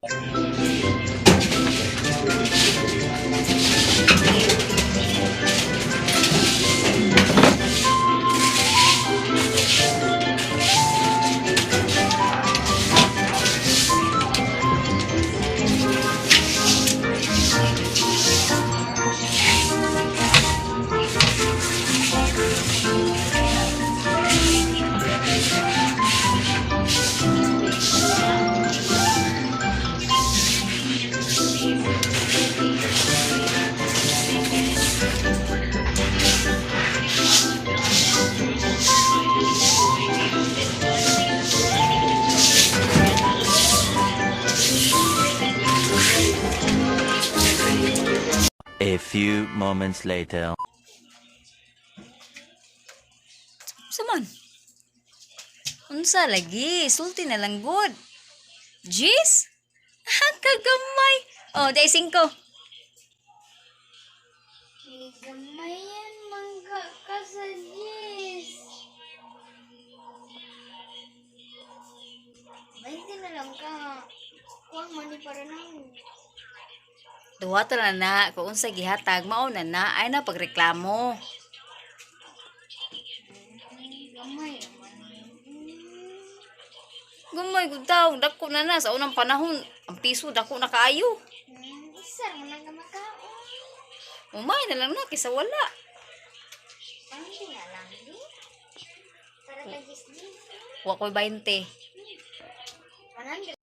A few moments later. Saman. Unsa lagi? Sulti na lang good. Jis? Kagamay. Oh, day 5. Gamayan mangga ka sa Jis. 20 na lang ka. Kuwang mani para nang. Duwa to na kung unsa gihatag mao na ay na pagreklamo. Gamay naman. Gumay gud daw, dako na sa unang panahon. Ang piso dako na kaayo. Isa mo lang makaon. Umay na lang na kaysa wala. Parang di nga lang di. Para kay Jis. Wa ko'y 20. 100